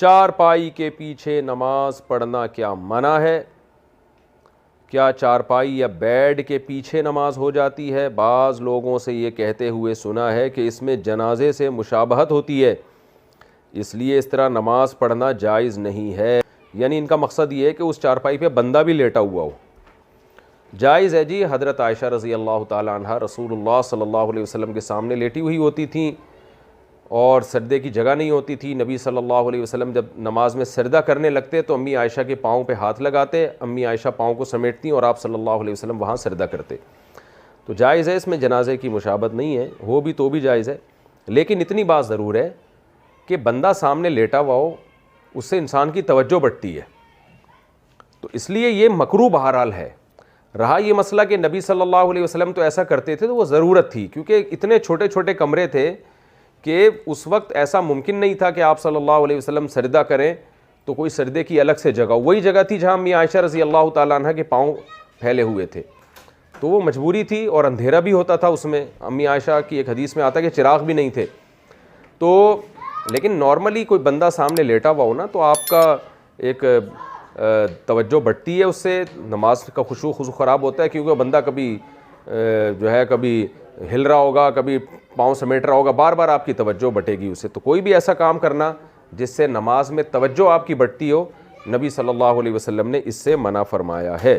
चारपाई के पीछे नमाज पढ़ना क्या मना है? क्या चारपाई या बेड के पीछे नमाज हो जाती है? बाज़ लोगों से ये कहते हुए सुना है कि इसमें जनाजे से मुशाबहत होती है, इसलिए इस तरह नमाज पढ़ना जायज़ नहीं है। यानी इनका मकसद ये है कि उस चारपाई पे बंदा भी लेटा हुआ हो। जायज़ है जी। हज़रत आयशा रज़ी अल्लाह ताला अन्हा रसूलुल्लाह सल्लल्लाहु अलैहि वसल्लम के सामने लेटी हुई होती थी और सजदे की जगह नहीं होती थी। नबी सल्लल्लाहु अलैहि वसल्लम जब नमाज में सजदा करने लगते तो अम्मी आयशा के पाँव पे हाथ लगाते, अम्मी आयशा पाँव को समेटती और आप सल्लल्लाहु अलैहि वसल्लम वहाँ सजदा करते। तो जायज़ है, इसमें जनाजे की मुशाबत नहीं है, हो भी तो भी जायज़ है। लेकिन इतनी बात ज़रूर है कि बंदा सामने लेटा हुआ हो, उससे इंसान की तवज्जो बढ़ती है, तो इसलिए ये मकरूह बहरहाल है। रहा ये मसला कि नबी सल्लल्लाहु अलैहि वसल्लम तो ऐसा करते थे, तो वो ज़रूरत थी, क्योंकि इतने छोटे छोटे कमरे थे कि उस वक्त ऐसा मुमकिन नहीं था कि आप सल्लल्लाहु अलैहि वसल्लम सजदा करें तो कोई सजदे की अलग से जगह, वही जगह थी जहाँ अम्मी आयशा रज़ी अल्लाह ताला अन्हा के पाँव फैले हुए थे। तो वो मजबूरी थी और अंधेरा भी होता था उसमें। अम्मी आयशा की एक हदीस में आता है कि चिराग भी नहीं थे। तो लेकिन नॉर्मली कोई बंदा सामने लेटा हुआ हो ना, तो आपका एक तवज्जो बढ़ती है, उससे नमाज का खुशू ख़राब होता है, क्योंकि बंदा कभी जो है कभी हिल रहा होगा, कभी पाँव समेट रहा होगा, बार बार आपकी तवज्जो बटेगी उससे। तो कोई भी ऐसा काम करना जिससे नमाज में तवज्जो आपकी बढ़ती हो, नबी सल्लल्लाहु अलैहि वसल्लम ने इससे मना फरमाया है।